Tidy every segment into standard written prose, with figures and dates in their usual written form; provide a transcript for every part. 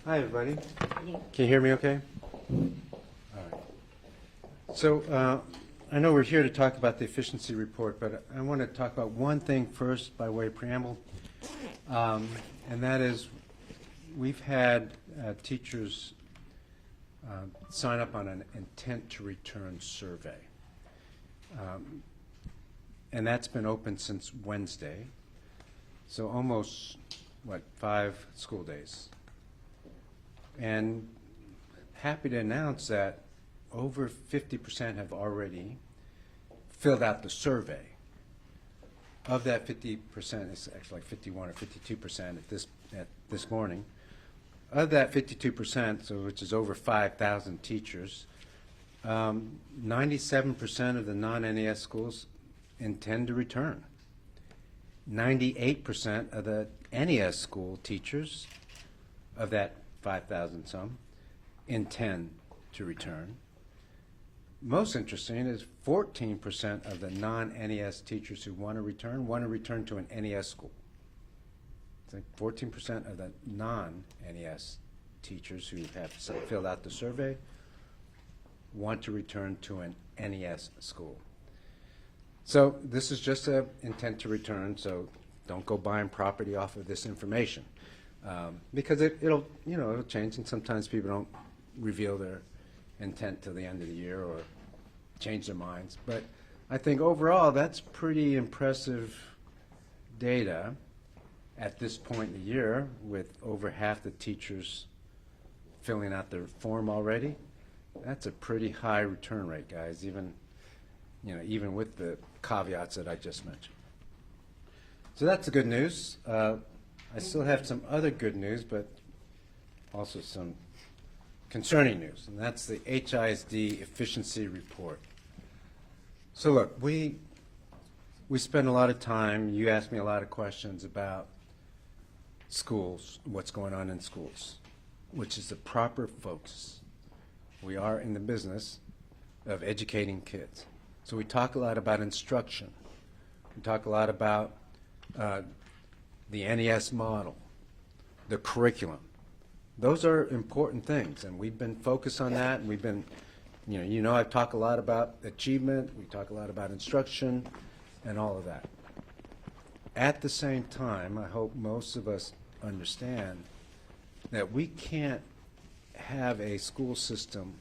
Hi, everybody. Can you hear me okay? All right. So I know we're here to talk about the efficiency report, but I want to talk about one thing first by way of preamble, and that is we've had teachers sign up on an intent to return survey. And that's been open since Wednesday, so almost, 5 school days. And happy to announce that over 50% have already filled out the survey. Of that 50%, it's actually like 51 or 52% at this morning. Of that 52%, so which is over 5,000 teachers, 97% of the non-NES schools intend to return. 98% of the NES school teachers, of that 5,000 some, intend to return. Most interesting is 14% of the non-NES teachers who want to return to an NES school. It's like 14% of the non-NES teachers who have filled out the survey want to return to an NES school. So this is just an intent to return, so don't go buying property off of this information. Because it'll change, and sometimes people don't reveal their intent till the end of the year or change their minds. But I think overall that's pretty impressive data at this point in the year, with over half the teachers filling out their form already. That's a pretty high return rate, guys, even with the caveats that I just mentioned. So that's the good news. I still have some other good news, but also some concerning news, and that's the HISD efficiency report. So look, we spend a lot of time, you ask me a lot of questions about schools, what's going on in schools, which is the proper focus. We are in the business of educating kids. So we talk a lot about instruction. We talk a lot about the NES model, the curriculum. Those are important things, and we've been focused on that, and we've been, I've talked a lot about achievement, we talk a lot about instruction, and all of that. At the same time, I hope most of us understand that we can't have a school system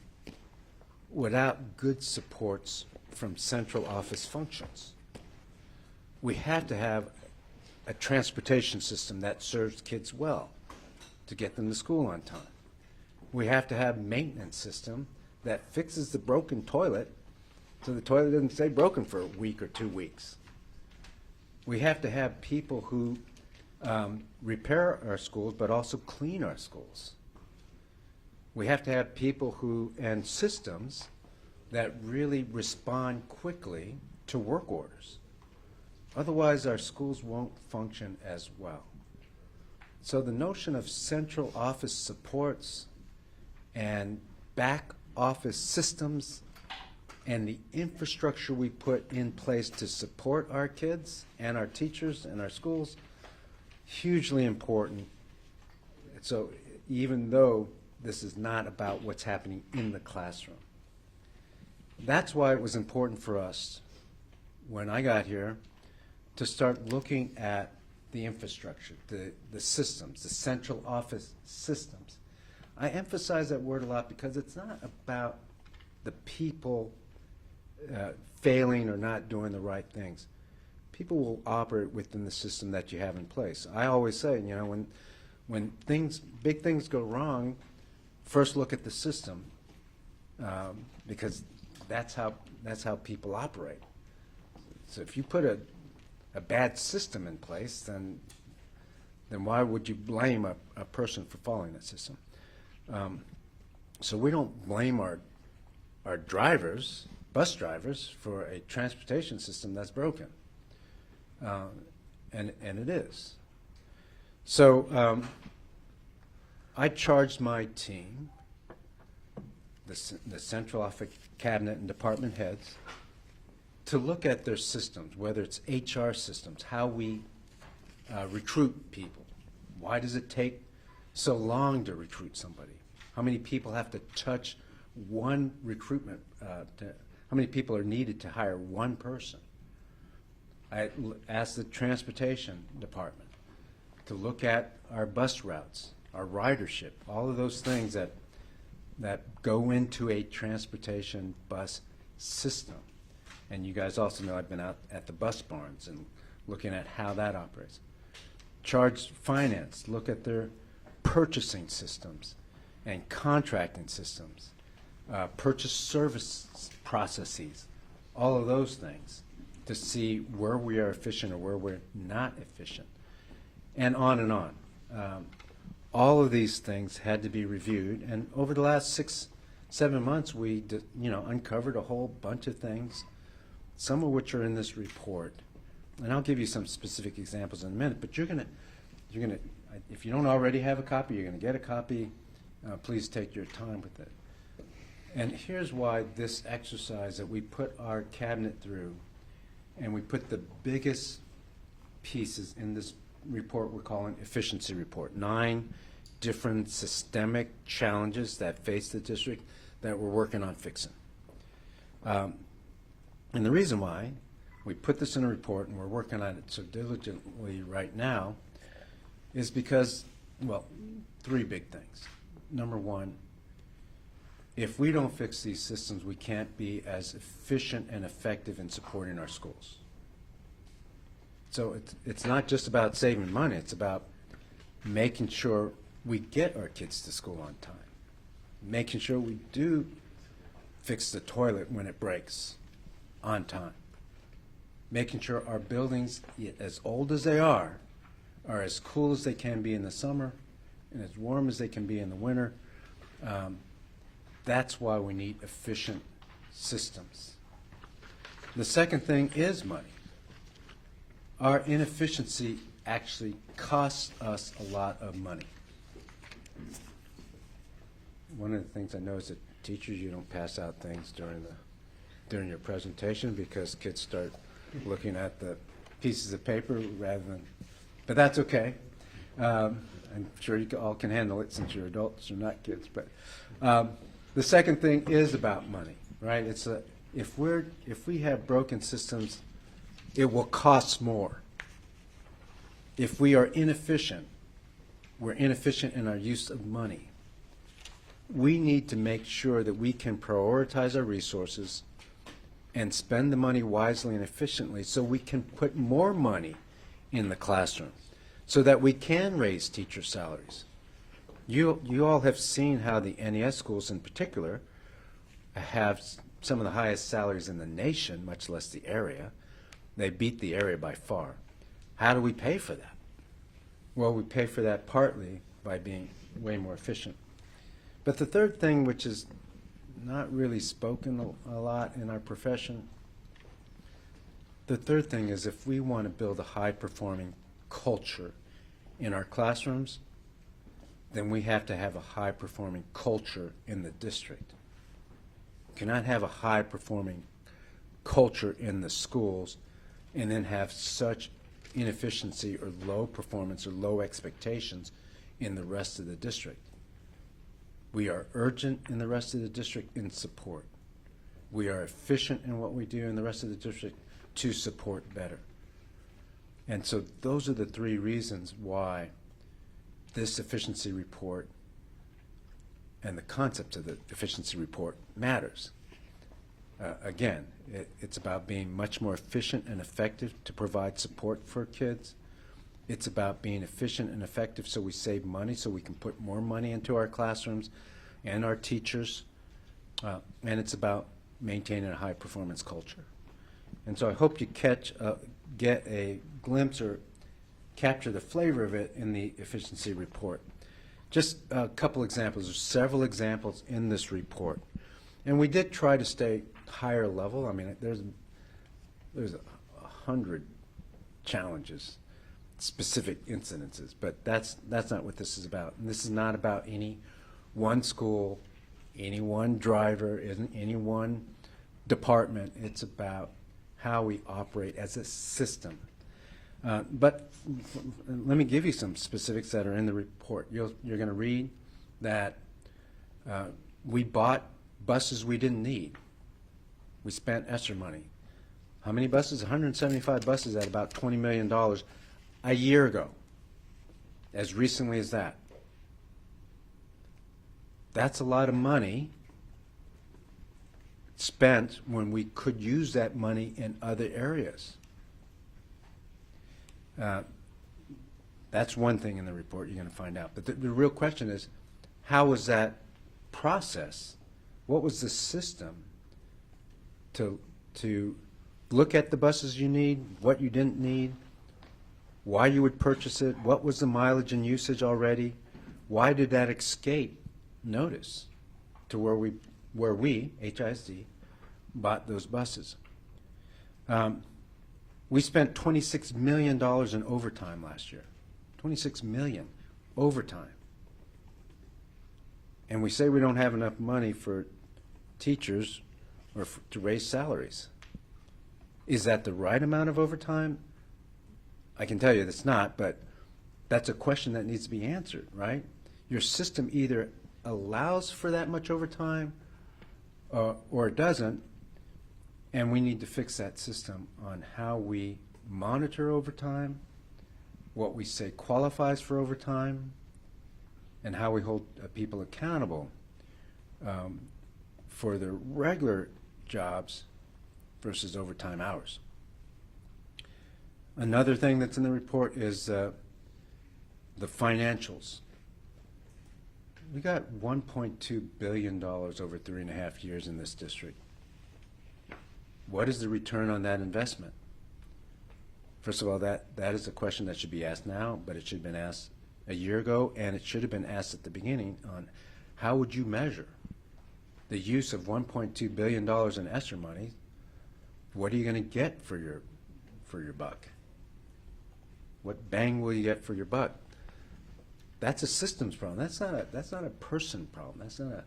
without good supports from central office functions. We have to have a transportation system that serves kids well to get them to school on time. We have to have a maintenance system that fixes the broken toilet so the toilet doesn't stay broken for a week or 2 weeks. We have to have people who repair our schools but also clean our schools. We have to have people and systems that really respond quickly to work orders. Otherwise, our schools won't function as well. So the notion of central office supports and back office systems and the infrastructure we put in place to support our kids and our teachers and our schools, hugely important. So even though this is not about what's happening in the classroom. That's why it was important for us, when I got here, to start looking at the infrastructure, the systems, the central office systems. I emphasize that word a lot because it's not about the people failing or not doing the right things. People will operate within the system that you have in place. I always say, when big things go wrong, first look at the system, because that's how people operate. So if you put a bad system in place, then why would you blame a person for following that system? So we don't blame our drivers, bus drivers, for a transportation system that's broken, and it is. So I charged my team, the central office cabinet and department heads, to look at their systems, whether it's HR systems, how we recruit people. Why does it take so long to recruit somebody? How many people have to touch one recruitment? How many people are needed to hire one person? I asked the transportation department to look at our bus routes, our ridership, all of those things that go into a transportation bus system. And you guys also know I've been out at the bus barns and looking at how that operates. Charge finance, look at their purchasing systems and contracting systems, purchase service processes, all of those things to see where we are efficient or where we're not efficient, and on and on. All of these things had to be reviewed, and over the last 6-7 months, we uncovered a whole bunch of things, some of which are in this report. And I'll give you some specific examples in a minute, but you're gonna, if you don't already have a copy, you're gonna get a copy. Please take your time with it. And here's why this exercise that we put our cabinet through, and we put the biggest pieces in this report we're calling efficiency report. 9 different systemic challenges that face the district that we're working on fixing. And the reason why we put this in a report and we're working on it so diligently right now is because, well, 3 big things. Number one, if we don't fix these systems, we can't be as efficient and effective in supporting our schools. So it's not just about saving money, it's about making sure we get our kids to school on time, making sure we do fix the toilet when it breaks on time, making sure our buildings, as old as they are as cool as they can be in the summer and as warm as they can be in the winter. That's why we need efficient systems. The second thing is money. Our inefficiency actually costs us a lot of money. One of the things I know is that teachers, you don't pass out things during your presentation because kids start looking at the pieces of paper rather than, but that's okay. I'm sure you all can handle it since you're adults, you're not kids. But the second thing is about money, right? It's if we have broken systems, it will cost more. If we are inefficient, we're inefficient in our use of money. We need to make sure that we can prioritize our resources and spend the money wisely and efficiently so we can put more money in the classroom so that we can raise teacher salaries. You all have seen how the NES schools in particular have some of the highest salaries in the nation, much less the area. They beat the area by far. How do we pay for that? Well, we pay for that partly by being way more efficient. But the third thing, which is not really spoken a lot in our profession, the third thing is if we want to build a high-performing culture in our classrooms, then we have to have a high-performing culture in the district. You cannot have a high-performing culture in the schools and then have such inefficiency or low performance or low expectations in the rest of the district. We are urgent in the rest of the district in support. We are efficient in what we do in the rest of the district to support better. And so those are the 3 reasons why this efficiency report and the concept of the efficiency report matters. Again, it's about being much more efficient and effective to provide support for kids. It's about being efficient and effective so we save money, so we can put more money into our classrooms and our teachers. And it's about maintaining a high-performance culture. And so I hope you get a glimpse or capture the flavor of it in the efficiency report. Just a couple examples. There's several examples in this report. And we did try to stay higher level. I mean, there's 100 challenges, specific incidences, but that's not what this is about. And this is not about any one school, any one driver, any one department. It's about how we operate as a system. But let me give you some specifics that are in the report. You're going to read that we bought buses we didn't need. We spent ESSER money. How many buses? 175 buses at about $20 million a year ago, as recently as that. That's a lot of money spent when we could use that money in other areas. That's one thing in the report you're going to find out. But the real question is, how was that process? What was the system to look at the buses you need, what you didn't need, why you would purchase it, what was the mileage and usage already, why did that escape notice to where we, HISD, bought those buses? We spent $26 million in overtime last year. $26 million overtime. And we say we don't have enough money for teachers or to raise salaries. Is that the right amount of overtime? I can tell you it's not, but that's a question that needs to be answered, right? Your system either allows for that much overtime or it doesn't, and we need to fix that system on how we monitor overtime, what we say qualifies for overtime, and how we hold people accountable for their regular jobs versus overtime hours. Another thing that's in the report is the financials. We got $1.2 billion over 3.5 years in this district. What is the return on that investment? First of all, that is a question that should be asked now, but it should have been asked a year ago, and it should have been asked at the beginning on how would you measure the use of $1.2 billion in ESSER money. What are you going to get for your buck? What bang will you get for your buck? That's a systems problem. That's not a person problem. That's not a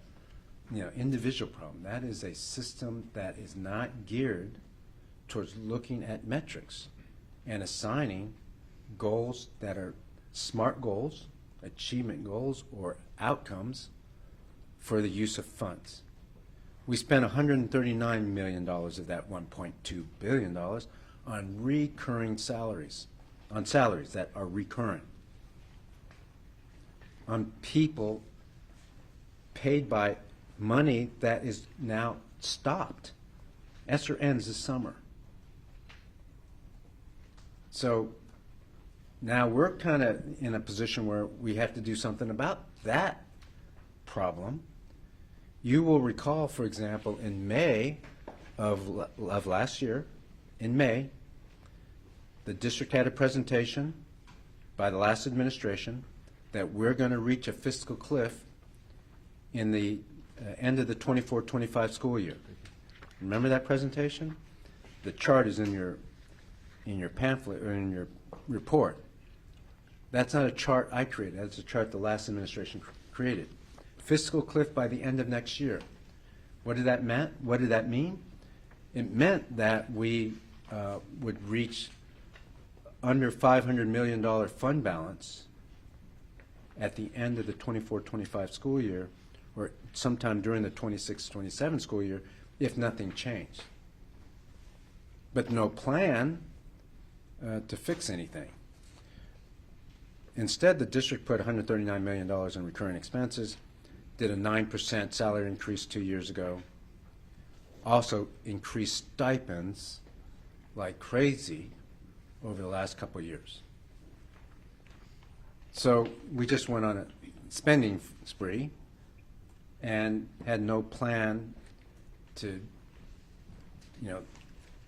individual problem. That is a system that is not geared towards looking at metrics and assigning goals that are SMART goals, achievement goals, or outcomes for the use of funds. We spent $139 million of that $1.2 billion on recurring salaries, on salaries that are recurrent, on people paid by money that is now stopped. ESSER ends this summer. So now we're kind of in a position where we have to do something about that problem. You will recall, for example, in May of last year, in May, the district had a presentation by the last administration that we're going to reach a fiscal cliff in the end of the 24-25 school year. Remember that presentation? The chart is in your pamphlet or in your report. That's not a chart I created. That's a chart the last administration created. Fiscal cliff by the end of next year. What did that mean? What did that mean? It meant that we would reach under $500 million fund balance at the end of the 24-25 school year, or sometime during the 26-27 school year, if nothing changed. But no plan to fix anything. Instead, the district put $139 million in recurring expenses, did a 9% salary increase 2 years ago, also increased stipends like crazy over the last couple of years. So we just went on a spending spree and had no plan to,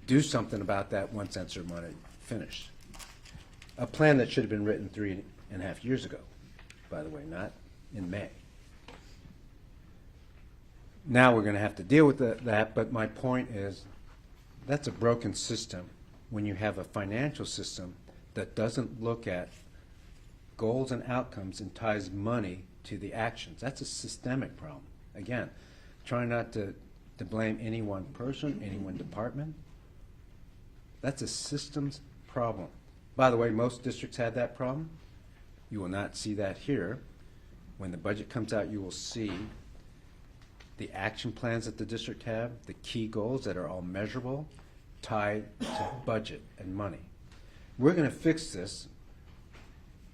do something about that once ESSER money finished. A plan that should have been written 3.5 years ago, by the way, not in May. Now we're going to have to deal with that, but my point is that's a broken system when you have a financial system that doesn't look at goals and outcomes and ties money to the actions. That's a systemic problem. Again, trying not to blame any one person, any one department. That's a systems problem. By the way, most districts have that problem. You will not see that here. When the budget comes out, you will see the action plans that the district have, the key goals that are all measurable, tied to budget and money. We're going to fix this.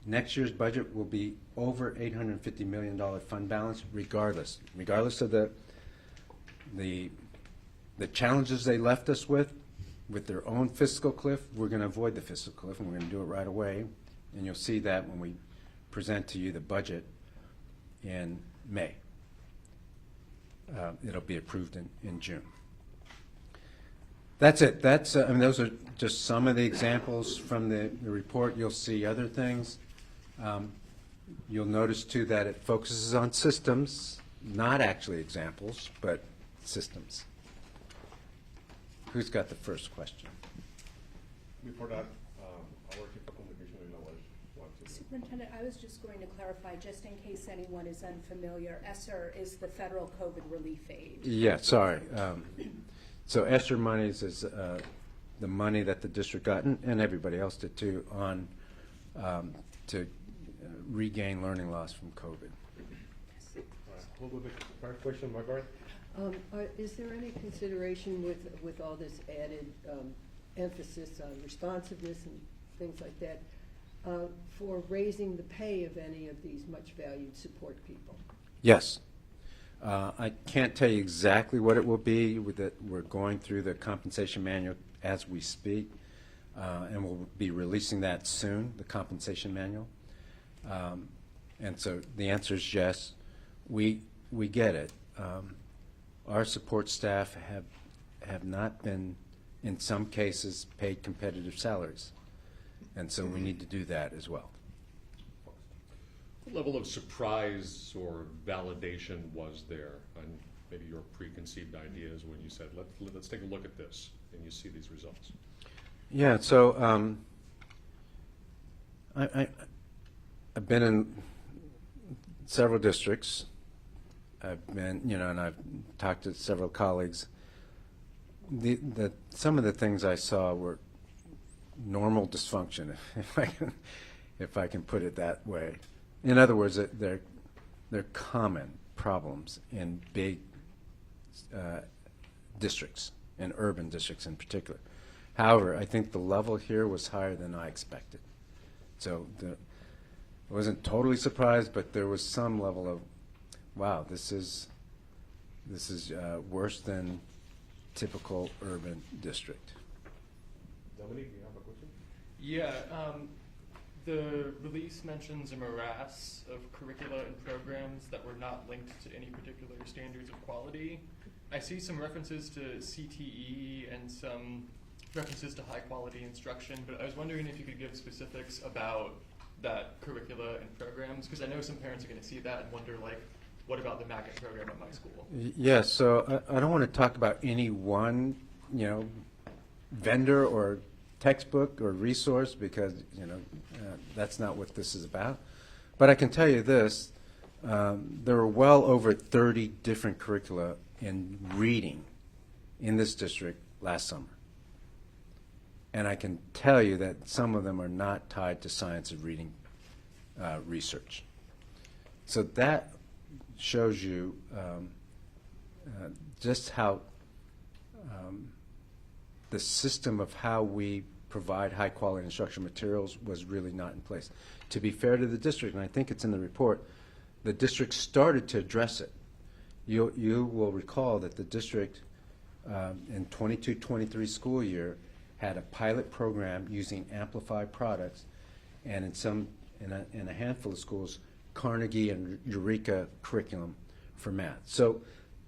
Next year's budget will be over $850 million fund balance, regardless of the challenges they left us with their own fiscal cliff. We're going to avoid the fiscal cliff, and we're going to do it right away. And you'll see that when we present to you the budget in May. It'll be approved in June. That's it. That's I mean, those are just some of the examples from the report. You'll see other things. You'll notice, too, that it focuses on systems, not actually examples, but systems. Who's got the first question? Before that, our chief of communication wants to. Superintendent, I was just going to clarify, just in case anyone is unfamiliar, ESSER is the federal COVID relief aid. Yeah, sorry. So ESSER monies is the money that the district got, and everybody else did too, on to regain learning loss from COVID. What was the first question, Margaret? Is there any consideration with all this added emphasis on responsiveness and things like that for raising the pay of any of these much valued support people? Yes. I can't tell you exactly what it will be. We're going through the compensation manual as we speak, and we'll be releasing that soon, the compensation manual. And so the answer is yes. We get it. Our support staff have not been, in some cases, paid competitive salaries, and so we need to do that as well. What level of surprise or validation was there on maybe your preconceived ideas when you said, let's take a look at this, and you see these results? Yeah, so I've been in several districts. I've been, and I've talked to several colleagues. Some of the things I saw were normal dysfunction, if I can put it that way. In other words, they're common problems in big districts, in urban districts in particular. However, I think the level here was higher than I expected. So I wasn't totally surprised, but there was some level of, wow, this is worse than typical urban district. Dominique, do you have a question? Yeah, the release mentions a morass of curricula and programs that were not linked to any particular standards of quality. I see some references to CTE and some references to high quality instruction, but I was wondering if you could give specifics about that curricula and programs, because I know some parents are going to see that and wonder, like, what about the magnet program at my school? Yes, so I don't want to talk about any one, vendor or textbook or resource, because that's not what this is about. But I can tell you this: there were well over 30 different curricula in reading in this district last summer, and I can tell you that some of them are not tied to science of reading research. So that shows you just how the system of how we provide high quality instructional materials was really not in place. To be fair to the district, and I think it's in the report, the district started to address it. You will recall that the district in 22-23 school year had a pilot program using Amplify products, and in a handful of schools, Carnegie and Eureka curriculum for math. So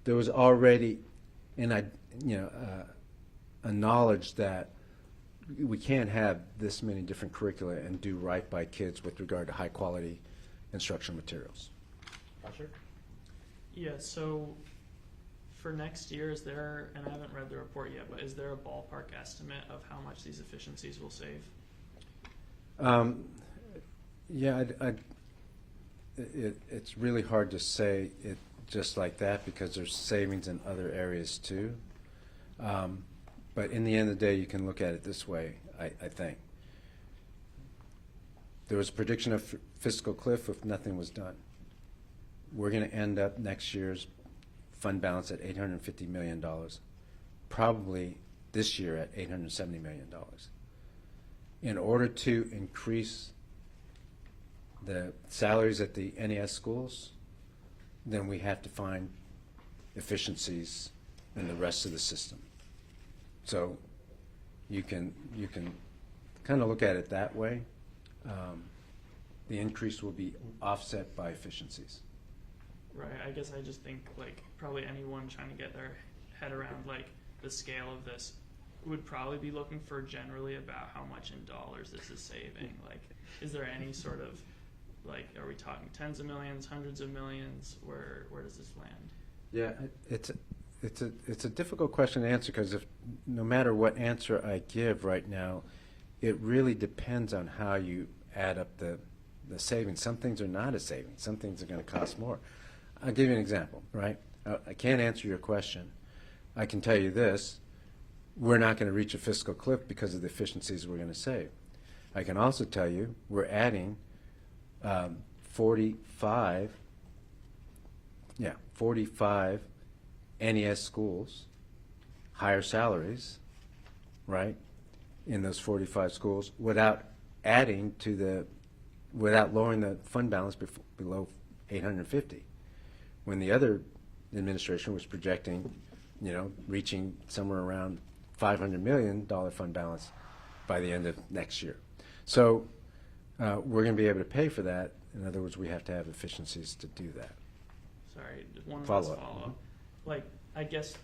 there was already a knowledge that we can't have this many different curricula and do right by kids with regard to high quality instructional materials. Asher? Yeah, so for next year, is there, and I haven't read the report yet, but is there a ballpark estimate of how much these efficiencies will save? Yeah, it's really hard to say it just like that, because there's savings in other areas too. But in the end of the day, you can look at it this way, I think. There was a prediction of fiscal cliff if nothing was done. We're going to end up next year's fund balance at $850 million, probably this year at $870 million. In order to increase the salaries at the NES schools, then we have to find efficiencies in the rest of the system. So you can kind of look at it that way. The increase will be offset by efficiencies. Right, I guess I just think like probably anyone trying to get their head around like the scale of this would probably be looking for generally about how much in dollars this is saving. Like, is there any sort of like, are we talking tens of millions, hundreds of millions? Where does this land? Yeah, it's a difficult question to answer because no matter what answer I give right now, it really depends on how you add up the savings. Some things are not a savings. Some things are going to cost more. I'll give you an example, right? I can't answer your question. I can tell you this. We're not going to reach a fiscal cliff because of the efficiencies we're going to save. I can also tell you we're adding 45 NES schools, higher salaries, right, in those 45 schools without lowering the fund balance below 850. When the other administration was projecting, reaching somewhere around $500 million fund balance by the end of next year. So we're going to be able to pay for that. In other words, we have to have efficiencies to do that. Sorry, one last Follow-up. follow-up. Like, I guess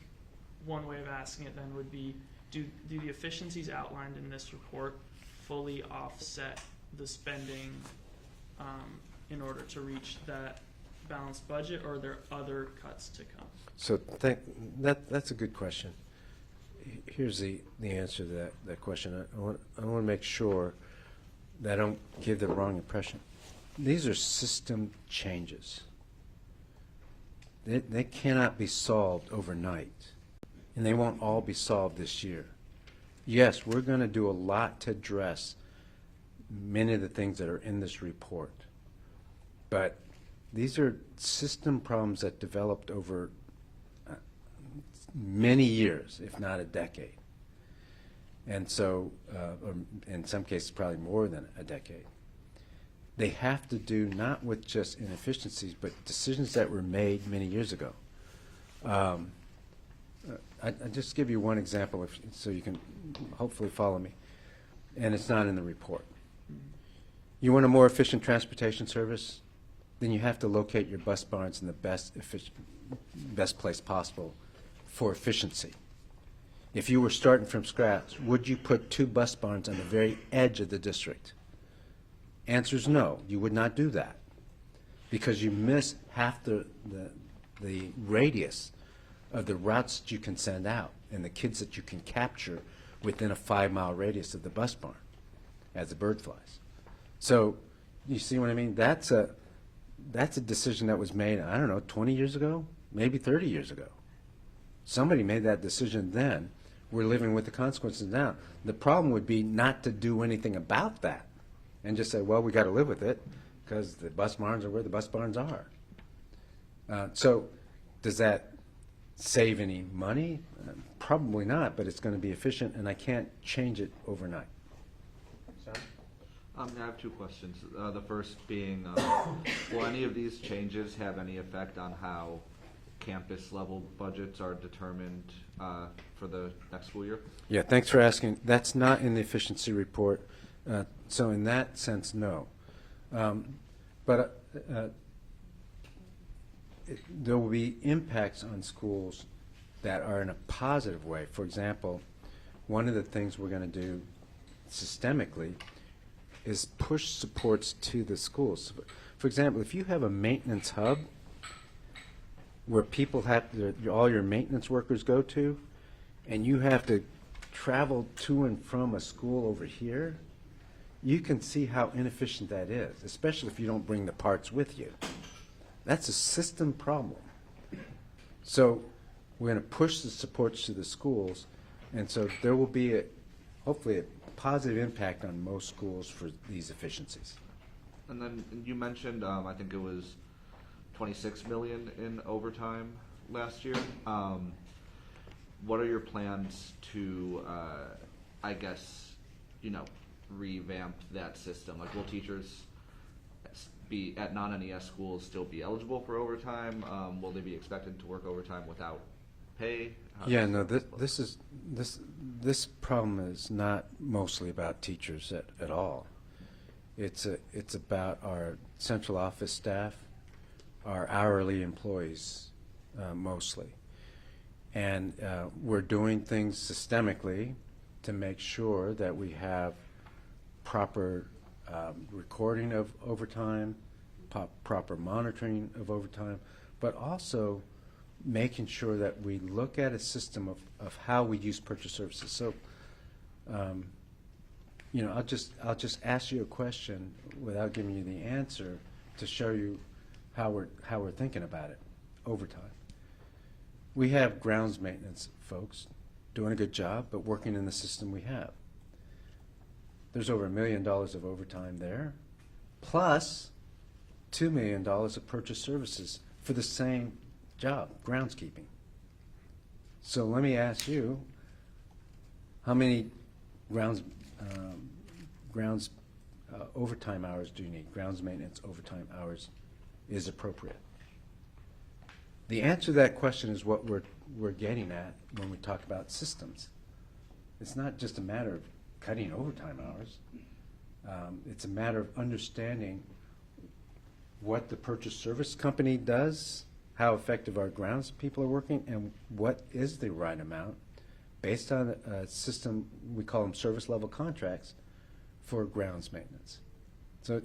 one way of asking it then would be, do the efficiencies outlined in this report fully offset the spending in order to reach that balanced budget, or are there other cuts to come? So that's a good question. Here's the answer to that question. I want to make sure that I don't give the wrong impression. These are system changes. They cannot be solved overnight, and they won't all be solved this year. Yes, we're going to do a lot to address many of the things that are in this report, but these are system problems that developed over many years, if not a decade. And so, or in some cases, probably more than a decade. They have to do not with just inefficiencies, but decisions that were made many years ago. I just give you one example so you can hopefully follow me, and it's not in the report. You want a more efficient transportation service? Then you have to locate your bus barns in the best place possible for efficiency. If you were starting from scratch, would you put 2 bus barns on the very edge of the district? Answer is no, you would not do that, because you miss half the radius of the routes that you can send out and the kids that you can capture within a 5-mile radius of the bus barn as the bird flies. So you see what I mean? That's a decision that was made, I don't know, 20 years ago, maybe 30 years ago. Somebody made that decision then. We're living with the consequences now. The problem would be not to do anything about that and just say, well, we got to live with it because the bus barns are where the bus barns are. So does that save any money? Probably not, but it's going to be efficient, and I can't change it overnight. I have 2 questions. The first being, will any of these changes have any effect on how campus-level budgets are determined for the next school year? Yeah, thanks for asking. That's not in the efficiency report. So in that sense, no. But there will be impacts on schools that are in a positive way. For example, one of the things we're going to do systemically is push supports to the schools. For example, if you have a maintenance hub where people all your maintenance workers go to, and you have to travel to and from a school over here, you can see how inefficient that is, especially if you don't bring the parts with you. That's a system problem. So we're going to push the supports to the schools, and so there will be hopefully a positive impact on most schools for these efficiencies. And then you mentioned, I think it was 26 million in overtime last year. What are your plans to, I guess, revamp that system? Like, will teachers be at non-NES schools still be eligible for overtime? Will they be expected to work overtime without pay? Yeah, no, this problem is not mostly about teachers at all. It's about our central office staff, our hourly employees mostly. And we're doing things systemically to make sure that we have proper recording of overtime, proper monitoring of overtime, but also making sure that we look at a system of how we use purchase services. So, I'll just ask you a question without giving you the answer to show you how we're thinking about it. Overtime. We have grounds maintenance folks doing a good job, but working in the system we have. There's over $1 million of overtime there, plus $2 million of purchase services for the same job, groundskeeping. So let me ask you, how many grounds overtime hours do you need? Grounds maintenance overtime hours is appropriate. The answer to that question is what we're getting at when we talk about systems. It's not just a matter of cutting overtime hours. It's a matter of understanding what the purchase service company does, how effective our grounds people are working, and what is the right amount based on a system, we call them service level contracts, for grounds maintenance. So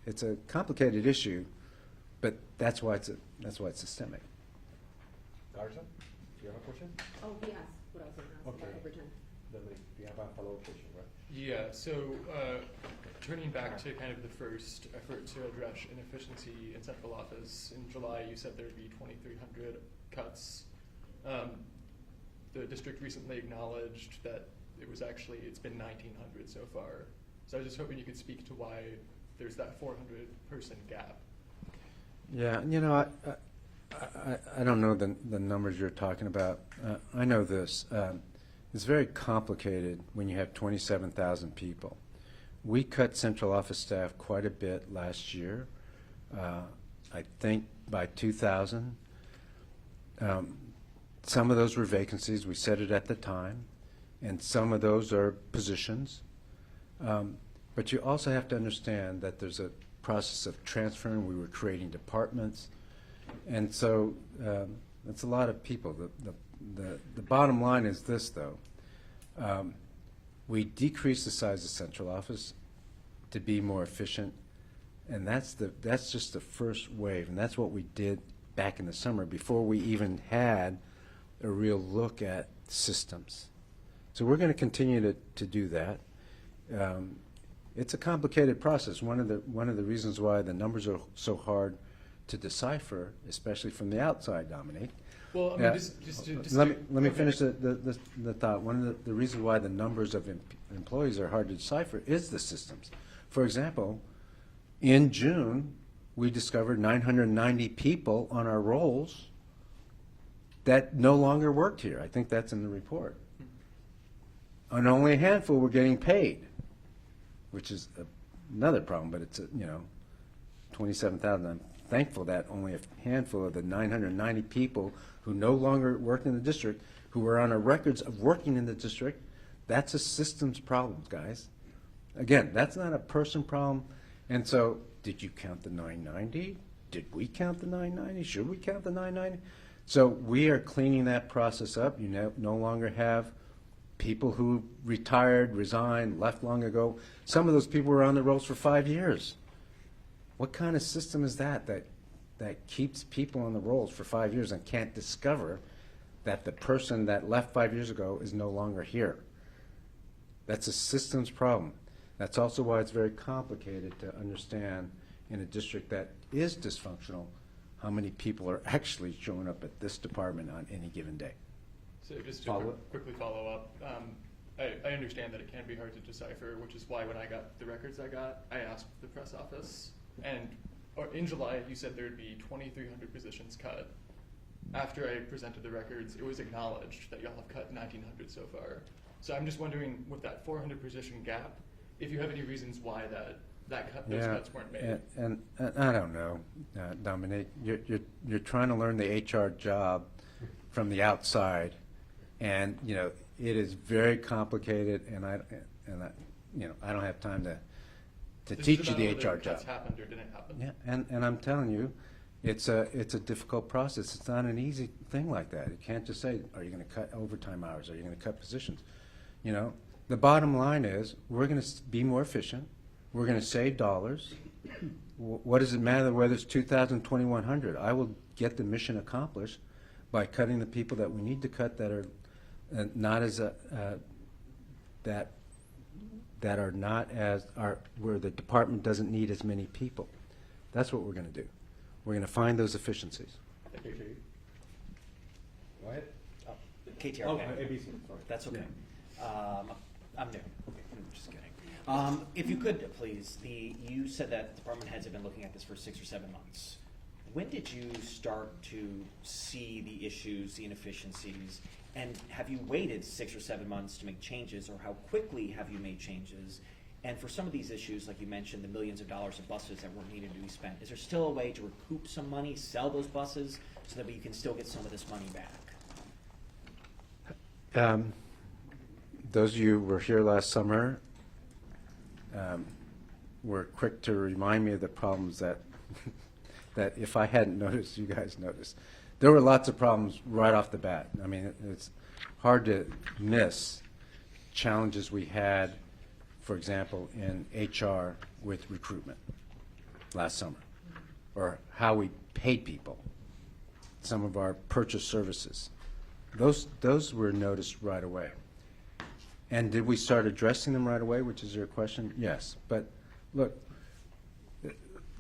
it's a complicated issue, but that's why it's systemic. Garza, do you have a question? Oh, he asked what I was going to ask Okay. about overtime. Then you have a follow-up question, right? Yeah, so turning back to kind of the first effort to address inefficiency in central office, in July you said there would be 2,300 cuts. The district recently acknowledged that it's been 1,900 so far. So I was just hoping you could speak to why there's that 400-person gap. Yeah, I don't know the numbers you're talking about. I know this. It's very complicated when you have 27,000 people. We cut central office staff quite a bit last year. I think by 2,000. Some of those were vacancies. We said it at the time. And some of those are positions. But you also have to understand that there's a process of transferring. We were creating departments. And so that's a lot of people. The bottom line is this, though. We decreased the size of central office to be more efficient, and that's just the first wave, and that's what we did back in the summer before we even had a real look at systems. So we're going to continue to do that. It's a complicated process. One of the reasons why the numbers are so hard to decipher, especially from the outside, Dominique. Well, I mean, Yeah. just Let me finish the thought. One of the reasons why the numbers of employees are hard to decipher is the systems. For example, in June, we discovered 990 people on our rolls that no longer worked here. I think that's in the report. And only a handful were getting paid, which is another problem, but it's 27,000. I'm thankful that only a handful of the 990 people who no longer work in the district, who were on our records of working in the district, that's a systems problem, guys. Again, that's not a person problem. And so, did you count the 990? Did we count the 990? Should we count the 990? So we are cleaning that process up. You no longer have people who retired, resigned, left long ago. Some of those people were on the rolls for 5 years. What kind of system is that keeps people on the rolls for 5 years and can't discover that the person that left 5 years ago is no longer here? That's a systems problem. That's also why it's very complicated to understand in a district that is dysfunctional how many people are actually showing up at this department on any given day. So just to quickly follow up, I understand that it can be hard to decipher, which is why when I got the records I asked the press office And in July, you said there would be 2,300 positions cut. After I presented the records, it was acknowledged that y'all have cut 1,900 so far. So I'm just wondering, with that 400 position gap, if you have any reasons why those cuts weren't made. And I don't know, Dominique. You're trying to learn the HR job from the outside, and it is very complicated. And I don't have time to This teach is you about the whether HR job. cuts happened or didn't happen. Yeah, and I'm telling you, it's a difficult process. It's not an easy thing like that. You can't just say, are you going to cut overtime hours? Are you going to cut positions? The bottom line is we're going to be more efficient. We're going to save dollars. What does it matter whether it's 2,000, 2,100? I will get the mission accomplished by cutting the people that we need to cut that are not as where the department doesn't need as many people. That's what we're going to do. We're going to find those efficiencies. Go ahead. KTR. Oh, ABC, sorry. That's okay. I'm new. Okay, I'm just kidding. If you could, please, you said that department heads have been looking at this for 6 or 7 months. When did you start to see the issues, the inefficiencies, and have you waited 6 or 7 months to make changes, or how quickly have you made changes? And for some of these issues, like you mentioned, the millions of dollars of buses that weren't needed to be spent, is there still a way to recoup some money, sell those buses, so that we can still get some of this money back? Those of you who were here last summer were quick to remind me of the problems that that if I hadn't noticed, you guys noticed. There were lots of problems right off the bat. I mean, it's hard to miss challenges we had, for example, in HR with recruitment last summer, or how we paid people, some of our purchase services. Those were noticed right away. And did we start addressing them right away, which is your question? Yes. But look,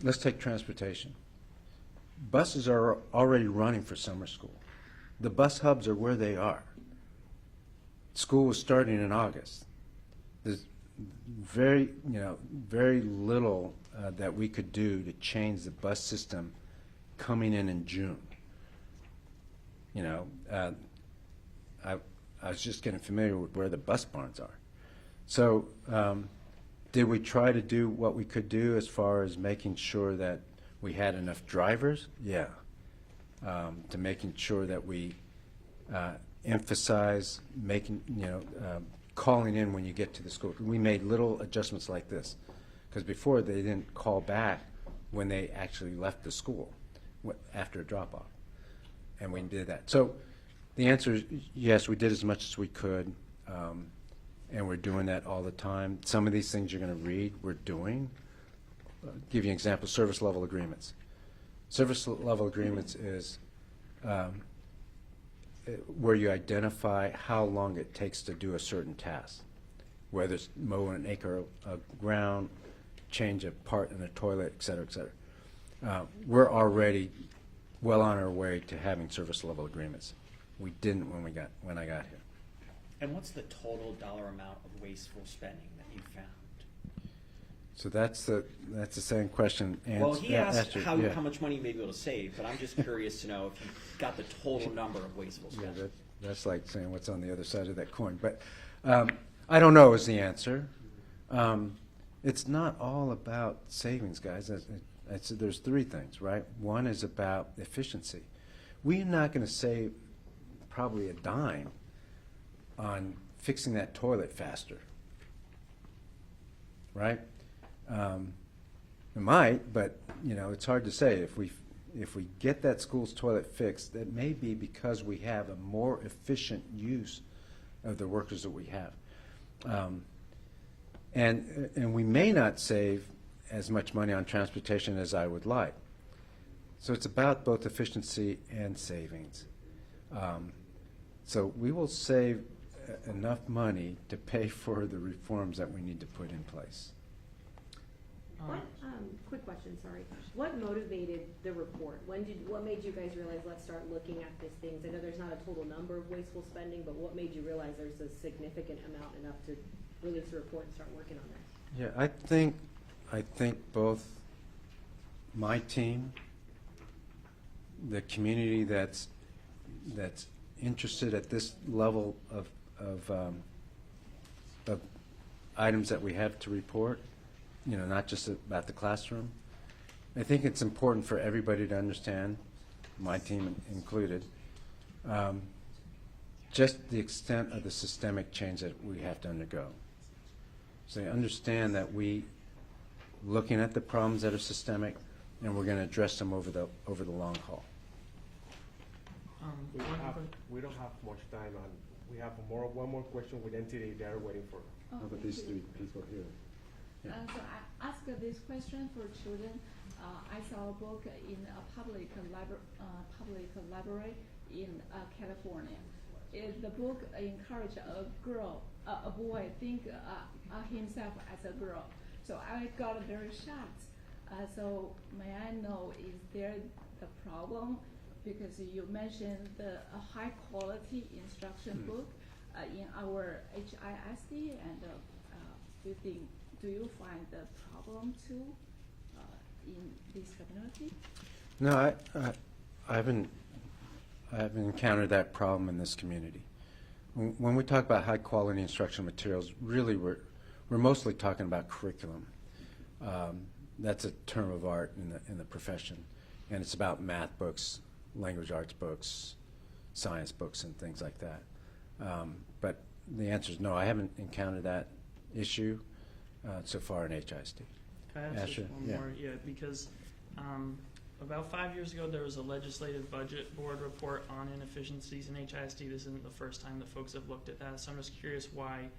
let's take transportation. Buses are already running for summer school. The bus hubs are where they are. School was starting in August. There's very little that we could do to change the bus system coming in June. I was just getting familiar with where the bus barns are. So did we try to do what we could do as far as making sure that we had enough drivers? Yeah. To making sure that we emphasize calling in when you get to the school. We made little adjustments like this, because before they didn't call back when they actually left the school after a drop-off, and we did that. So the answer is yes, we did as much as we could, and we're doing that all the time. Some of these things you're going to read, we're doing. Give you an example, service level agreements. Service level agreements is where you identify how long it takes to do a certain task, whether it's mow an acre of ground, change a part in a toilet, et cetera, et cetera. We're already well on our way to having service level agreements. We didn't when I got here. And what's the total dollar amount of wasteful spending that you found? So that's the same question. Well, he asked how much money you may be able to save, but I'm just curious to know if you got the total number of wasteful spending. Yeah, that's like saying what's on the other side of that coin. But I don't know is the answer. It's not all about savings, guys. There's 3 things, right? One is about efficiency. We're not going to save probably a dime on fixing that toilet faster, right? We might, but it's hard to say. If we get that school's toilet fixed, that may be because we have a more efficient use of the workers that we have, and we may not save as much money on transportation as I would like. So it's about both efficiency and savings. So we will save enough money to pay for the reforms that we need to put in place. What, quick question, sorry. What motivated the report? What made you guys realize, let's start looking at these things? I know there's not a total number of wasteful spending, but what made you realize there's a significant amount enough to release a report and start working on this? Yeah, I think both my team, the community that's interested at this level of items that we have to report, not just about the classroom. I think it's important for everybody to understand, my team included, just the extent of the systemic change that we have to undergo. So they understand that we looking at the problems that are systemic, and we're going to address them over the long haul. We don't have much time, and we have one more question with NTD. They are waiting for. How about these three people here? Yeah. So I asked this question for children. I saw a book in a public library in California. The book encouraged a boy think himself as a girl. So I got very shocked. So may I know, is there the problem? Because you mentioned the high quality instruction book in our HISD, and do you find the problem too in this community? No, I haven't encountered that problem in this community. When we talk about high quality instructional materials, really we're mostly talking about curriculum. That's a term of art in the profession, and it's about math books, language arts books, science books, and things like that. But the answer is no. I haven't encountered that issue so far in HISD. Can I ask Asher? just one more? Yeah, because about 5 years ago, there was a legislative budget board report on inefficiencies in HISD. This isn't the first time that folks have looked at that, so I'm just curious why,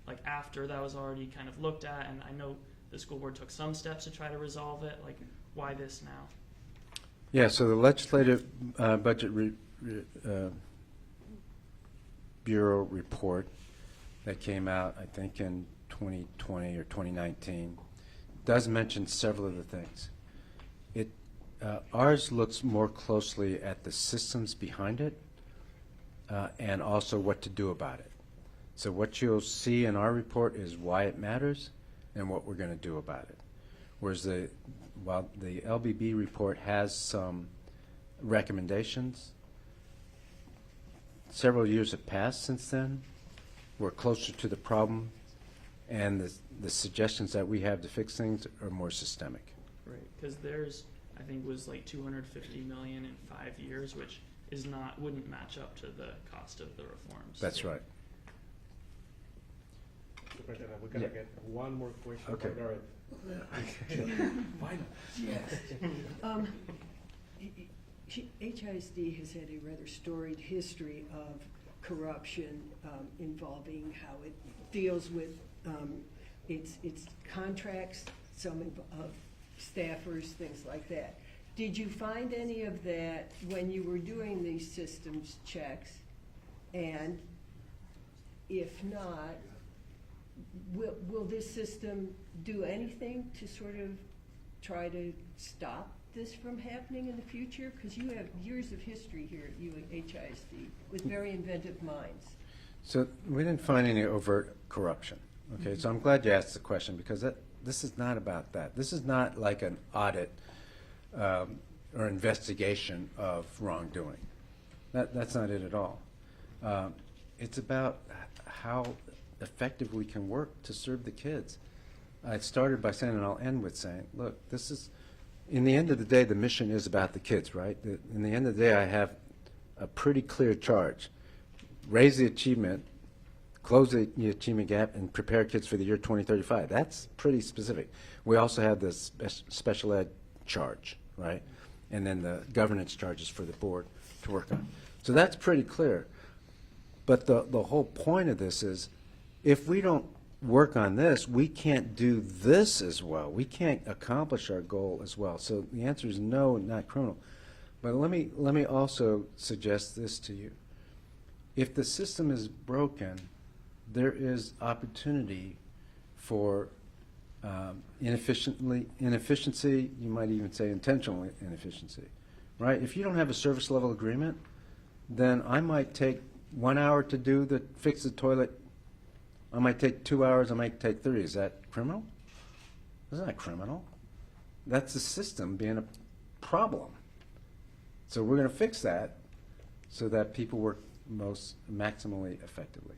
like after that was already kind of looked at, and I know the school board took some steps to try to resolve it, like why this now? Yeah, so the Legislative Budget Bureau report that came out, I think, in 2020 or 2019, does mention several of the things. Ours looks more closely at the systems behind it and also what to do about it. So what you'll see in our report is why it matters and what we're going to do about it. Whereas while the LBB report has some recommendations, several years have passed since then. We're closer to the problem, and the suggestions that we have to fix things are more systemic. Right, because theirs, I think, was like $250 million in 5 years, which wouldn't match up to the cost of the reforms. That's right. Mr. President, we're gonna get one more question. Okay. Final. HISD has had a rather storied history of corruption involving how it deals with its contracts, some of staffers, things like that. Did you find any of that when you were doing these systems checks? And if not, will this system do anything to sort of try to stop this from happening in the future? Because you have years of history here at HISD with very inventive minds. So we didn't find any overt corruption. Okay, so I'm glad you asked the question, because this is not about that. This is not like an audit or investigation of wrongdoing. That's not it at all. It's about how effective we can work to serve the kids. I started by saying, and I'll end with saying, look, this is, in the end of the day, the mission is about the kids, right? In the end of the day, I have a pretty clear charge. Raise the achievement, close the achievement gap, and prepare kids for the year 2035. That's pretty specific. We also have the special ed charge, right? And then the governance charges for the board to work on. So that's pretty clear. But the whole point of this is, if we don't work on this, we can't do this as well. We can't accomplish our goal as well. So the answer is no, not criminal. But let me also suggest this to you. If the system is broken, there is opportunity for inefficiency, you might even say intentional inefficiency, right? If you don't have a service level agreement, then I might take 1 hour to fix the toilet. I might take 2 hours, I might take 30. Is that criminal? It's not criminal. that's the system being a problem. So we're going to fix that so that people work most maximally effectively.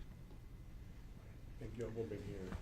Thank you. I'll move in here.